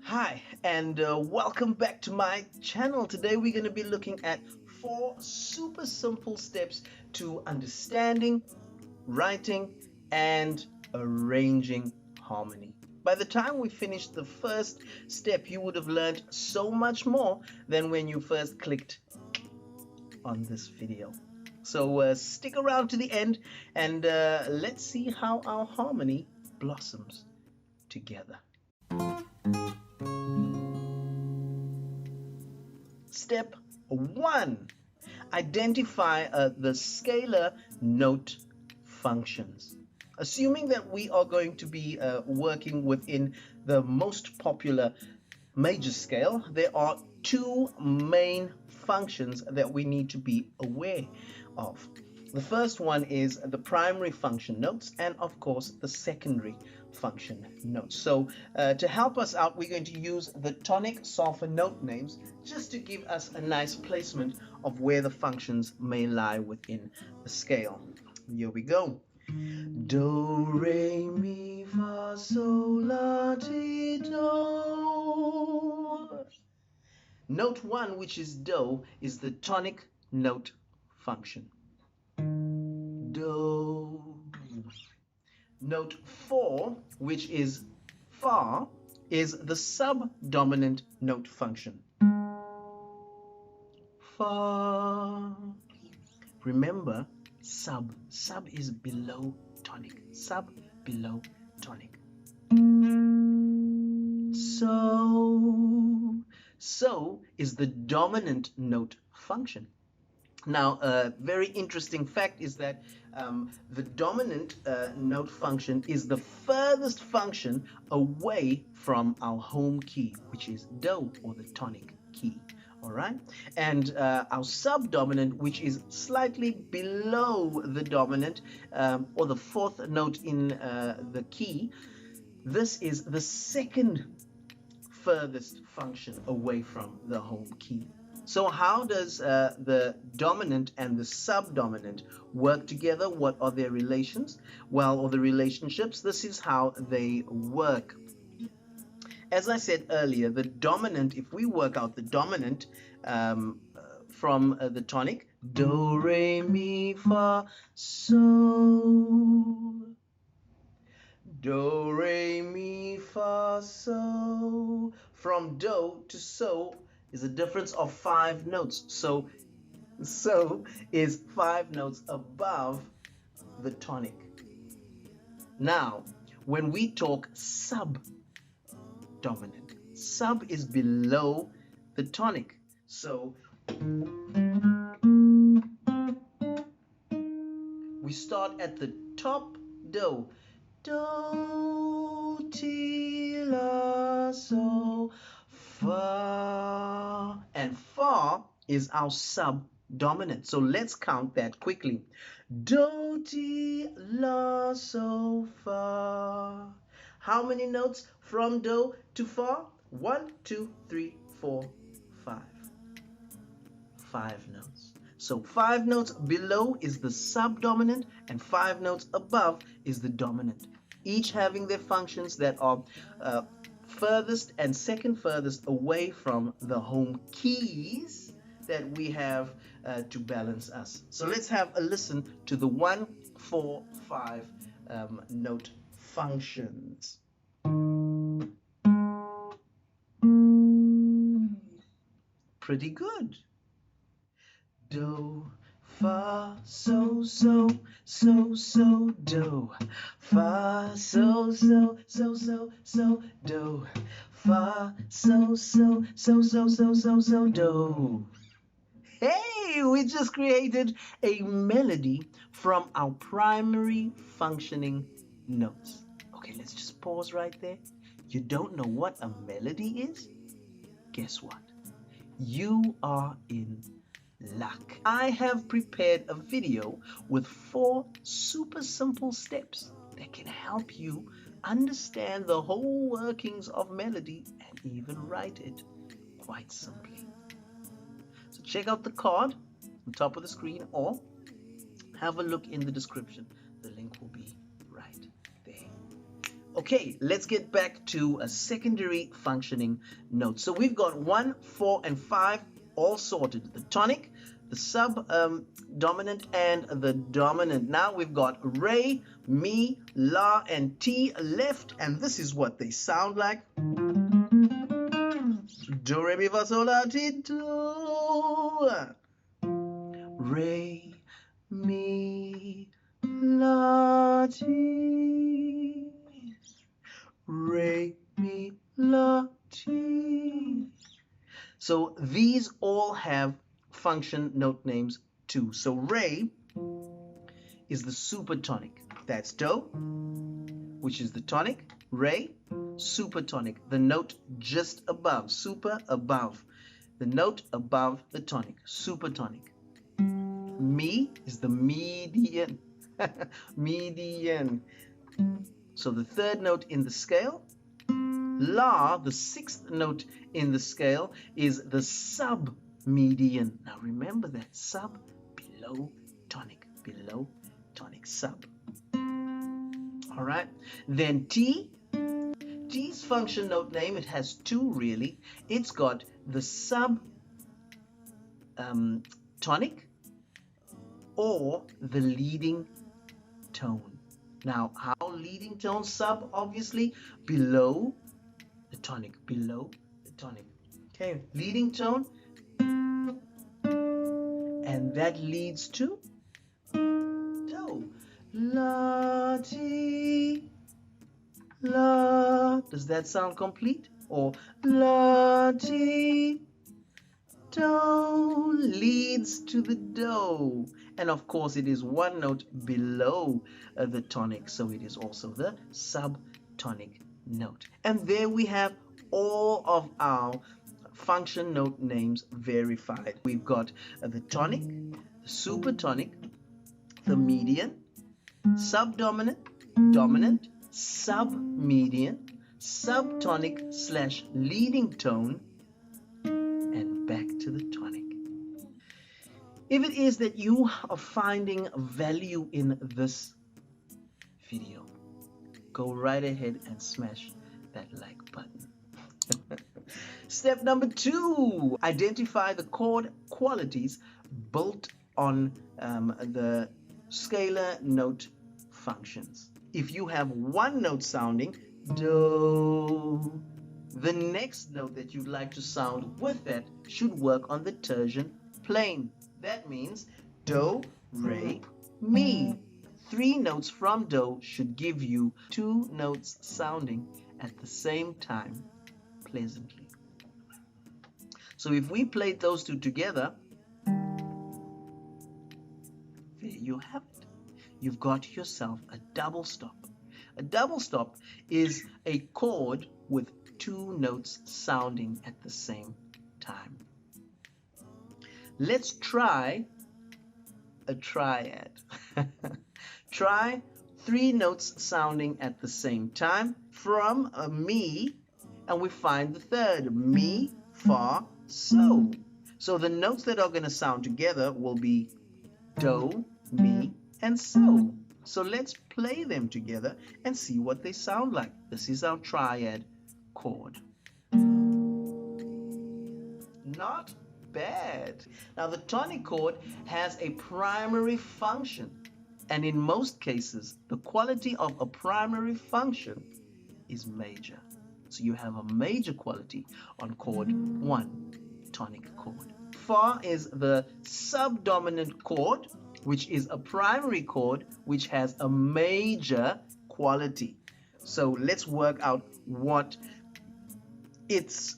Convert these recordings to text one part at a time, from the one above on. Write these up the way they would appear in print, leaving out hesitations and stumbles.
Hi, and welcome back to my channel. Today we're going to be looking at 4 super simple steps to understanding, writing, and arranging harmony. By the time we finish the first step, you would have learned so much more than when you first clicked on this video. So stick around to the end and let's see how our harmony blossoms together. Step 1. Identify the scalar note functions. Assuming that we are going to be working within the most popular major scale, there are 2 main functions that we need to be aware of. The first one is the primary function notes, and of course the secondary function notes. So to help us out, we're going to use the Tonic Solfa note names just to give us a nice placement of where the functions may lie within the scale. Here we go. Do, re, mi, fa, sol, la, ti, do. Note 1, which is do, is the tonic note function. Do. Note 4, which is fa, is the subdominant note function. Fa. Remember, sub is below tonic. Sub below tonic. So is the dominant note function. Now, a very interesting fact is that the dominant note function is the furthest function away from our home key, which is do, or the tonic key. All right, and our subdominant, which is slightly below the dominant, or the 4th note in the key, this is the second furthest function away from the home key. So how does the dominant and the subdominant work together? What are their relations? Well, or the relationships, this is how they work. As I said earlier, the dominant, if we work out the dominant from the tonic, do, re, mi, fa, sol. Do, re, mi, fa, sol. From do to so is a difference of 5 notes. So is 5 notes above the tonic. Now, when we talk subdominant, sub is below the tonic. So we start at the top do. Do, ti, la, so, fa. And fa is our subdominant. So let's count that quickly. Do, ti, la, so, fa. How many notes from do to fa? 1, 2, 3, 4, 5. 5 notes. So 5 notes below is the subdominant, and 5 notes above is the dominant, each having their functions that are furthest and second furthest away from the home keys that we have to balance us. So let's have a listen to the 1, 4, 5 note functions. Pretty good. Do, fa, so, do. Fa, so, do. Fa, so, do. Hey, we just created a melody from our primary functioning notes. Okay, let's just pause right there. You don't know what a melody is? Guess what? You are in luck. I have prepared a video with 4 super simple steps that can help you understand the whole workings of melody and even write it quite simply. So check out the card on top of the screen or have a look in the description. The link will be right there. Okay, let's get back to a secondary functioning note. So we've got 1, 4, and 5 all sorted. The tonic, the sub dominant, and the dominant. Now we've got re, mi, la, and ti left, and this is what they sound like. Do, re, mi, fa, sol, la, ti, do. Re, mi, la, ti. Re, mi, la, ti. So these all have function note names too. So re is the supertonic. That's do, which is the tonic. Re, supertonic, the note just above, super above, the note above the tonic, supertonic. Mi is the median, median. So the third note in the scale. La, the sixth note in the scale, is the sub-median. Now remember that, sub, below tonic, sub. All right, then T. T's function note name, it has two really. It's got the sub-tonic or the leading tone. Now, how leading tone? Sub, obviously, below the tonic, below the tonic. Okay, leading tone, and that leads to do. La, ti, la. Does that sound complete? Or la, ti, do leads to the do. And of course, it is one note below the tonic, so it is also the subtonic note. And there we have all of our function note names verified. We've got the tonic, the supertonic, the median, subdominant, dominant, submedian, subtonic / leading tone, and back to the tonic. If it is that you are finding value in this video, go right ahead and smash that like button. Step number 2, identify the chord qualities built on the scalar note functions. If you have one note sounding do, the next note that you'd like to sound with that should work on the tertian plane. That means do, re, mi. 3 notes from do should give you 2 notes sounding at the same time pleasantly. So if we played those two together, there you have it. You've got yourself a double stop. A double stop is a chord with 2 notes sounding at the same time. Let's try a triad. Try 3 notes sounding at the same time from a mi, and we find the third, mi, fa, so. So the notes that are going to sound together will be do, mi, and so. So let's play them together and see what they sound like. This is our triad chord. Not bad. Now the tonic chord has a primary function, and in most cases the quality of a primary function is major. So you have a major quality on chord 1, tonic chord. Fa is the subdominant chord, which is a primary chord which has a major quality. So let's work out what its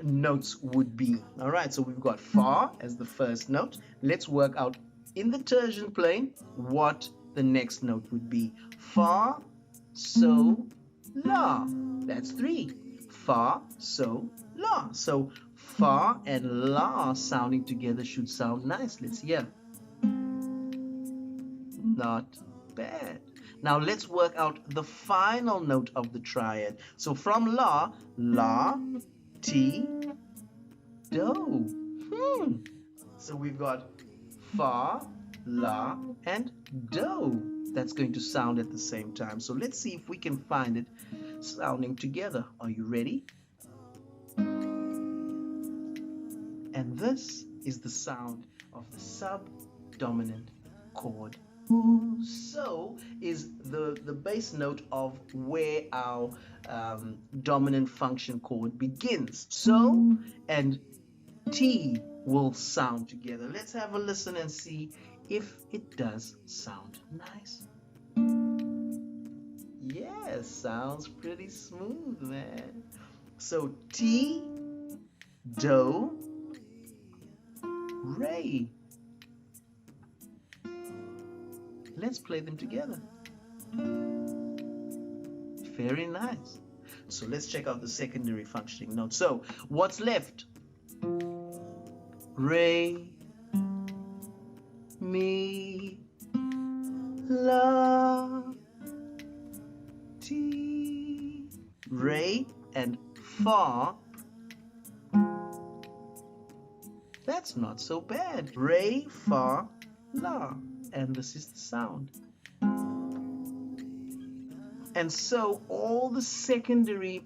notes would be. All right, so we've got fa as the first note. Let's work out in the tertian plane what the next note would be. Fa, so, la. That's 3. Fa, so, la. So fa and la sounding together should sound nice. Let's hear. Not bad. Now let's work out the final note of the triad. So from la, la, ti, do. So we've got fa, la, and do. that's going to sound at the same time. So let's see if we can find it sounding together. Are you ready? And this is the sound of the sub-dominant chord. So is the bass note of where our dominant function chord begins. So and T will sound together. Let's have a listen and see if it does sound nice. Yeah, sounds pretty smooth, man. So T, Do, Re. Let's play them together. Very nice. So let's check out the secondary functioning notes. So what's left? Re, Mi, La, Ti. Re and Fa. That's not so bad. Re, Fa, La. And this is the sound. And so all the secondary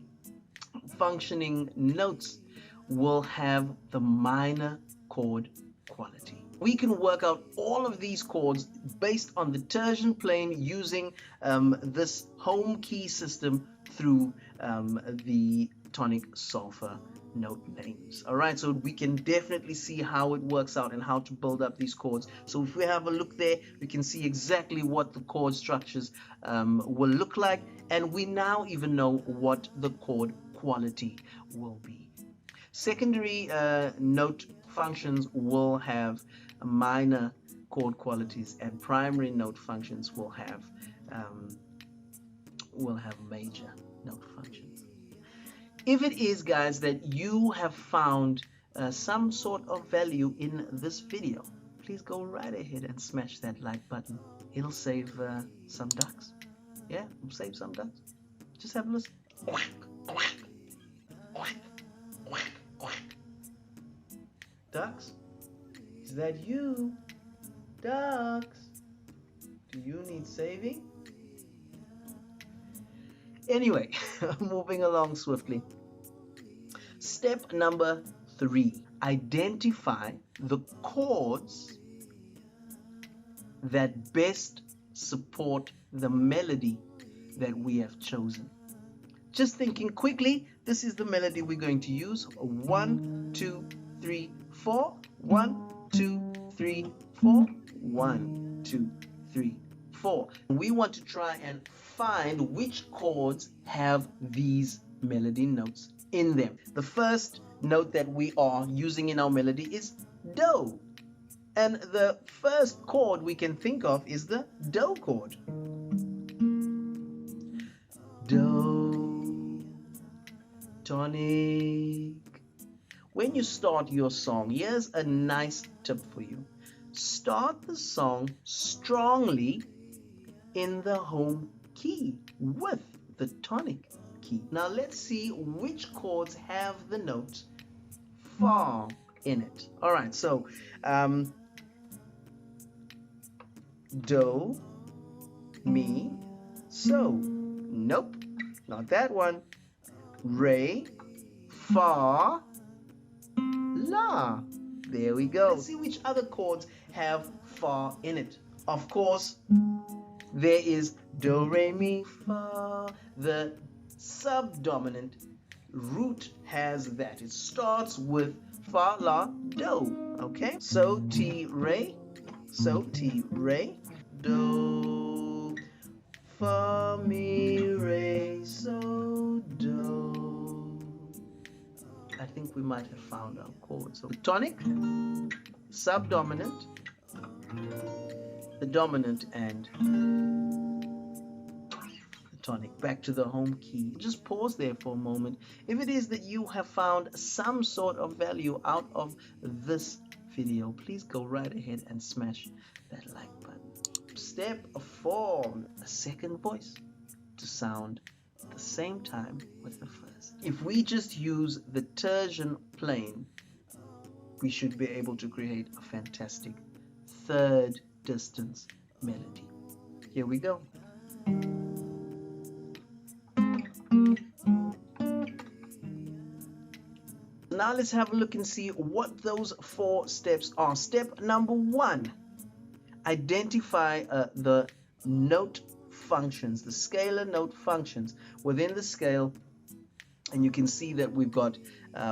functioning notes will have the minor chord quality. We can work out all of these chords based on the tertian plane using this home key system through the Tonic Solfa note names. All right, so we can definitely see how it works out and how to build up these chords. So if we have a look there, we can see exactly what the chord structures will look like, and we now even know what the chord quality will be. Secondary note functions will have minor chord qualities, and primary note functions will have major note functions. If it is, guys, that you have found some sort of value in this video, please go right ahead and smash that like button. It'll save some ducks. Yeah, it'll save some ducks. Just have a listen. Quack, quack, quack, quack, quack. Ducks? Is that you? Ducks? Do you need saving? Anyway, moving along swiftly. Step number 3. Identify the chords that best support the melody that we have chosen. Just thinking quickly, this is the melody we're going to use. 1, 2, 3, 4. 1, 2, 3, 4. 1, 2, 3, 4. We want to try and find which chords have these melody notes in them. The first note that we are using in our melody is Do. And the first chord we can think of is the Do chord. Do, tonic. When you start your song, here's a nice tip for you. Start the song strongly in the home key with the tonic key. Now let's see which chords have the note Fa in it. All right, so Do, Mi, So. Nope, not that one. Re, Fa, La. There we go. Let's see which other chords have Fa in it. Of course, there is Do, Re, Mi, Fa. The subdominant root has that. It starts with Fa, La, Do. Okay? So, Ti, Re. So, Ti, Re. Do, Fa, Mi, Re, So, Do. I think we might have found our chord. So, the tonic, subdominant, the dominant, and the tonic. Back to the home key. Just pause there for a moment. If it is that you have found some sort of value out of this video, please go right ahead and smash that like button. Step 4, a second voice to sound at the same time with the first. If we just use the tertian plane, we should be able to create a fantastic third distance melody. Here we go. Now let's have a look and see what those 4 steps are. Step number 1, identify the note functions, the scalar note functions within the scale. And you can see that we've got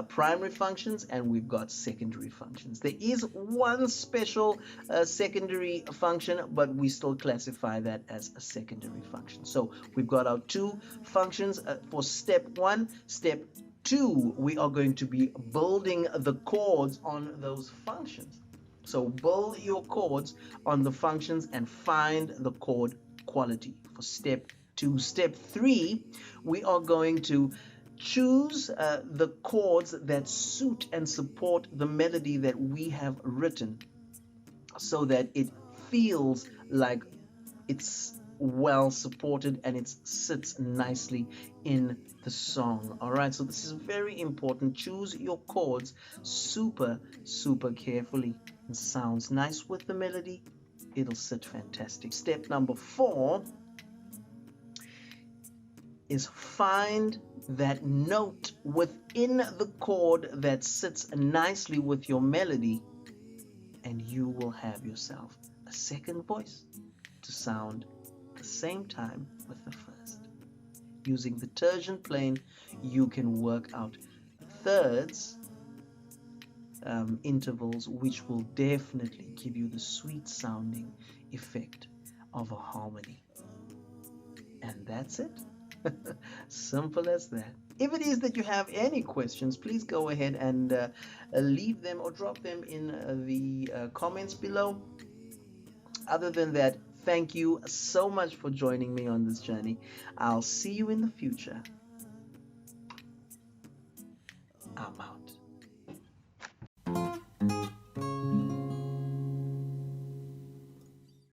primary functions and we've got secondary functions. There is one special secondary function, but we still classify that as a secondary function. So we've got our 2 functions for step 1. Step 2, we are going to be building the chords on those functions. So build your chords on the functions and find the chord quality for step 2. Step 3, we are going to choose the chords that suit and support the melody that we have written so that it feels like it's well supported and it sits nicely in the song. All right, so this is very important. Choose your chords super carefully. It sounds nice with the melody, it'll sit fantastic. Step number 4 is find that note within the chord that sits nicely with your melody, and you will have yourself a second voice to sound the same time with the first. Using the tertian plane, you can work out thirds, intervals, which will definitely give you the sweet sounding effect of a harmony. And that's it. Simple as that. If it is that you have any questions, please go ahead and leave them or drop them in the comments below. Other than that, thank you so much for joining me on this journey. I'll see you in the future. I'm out.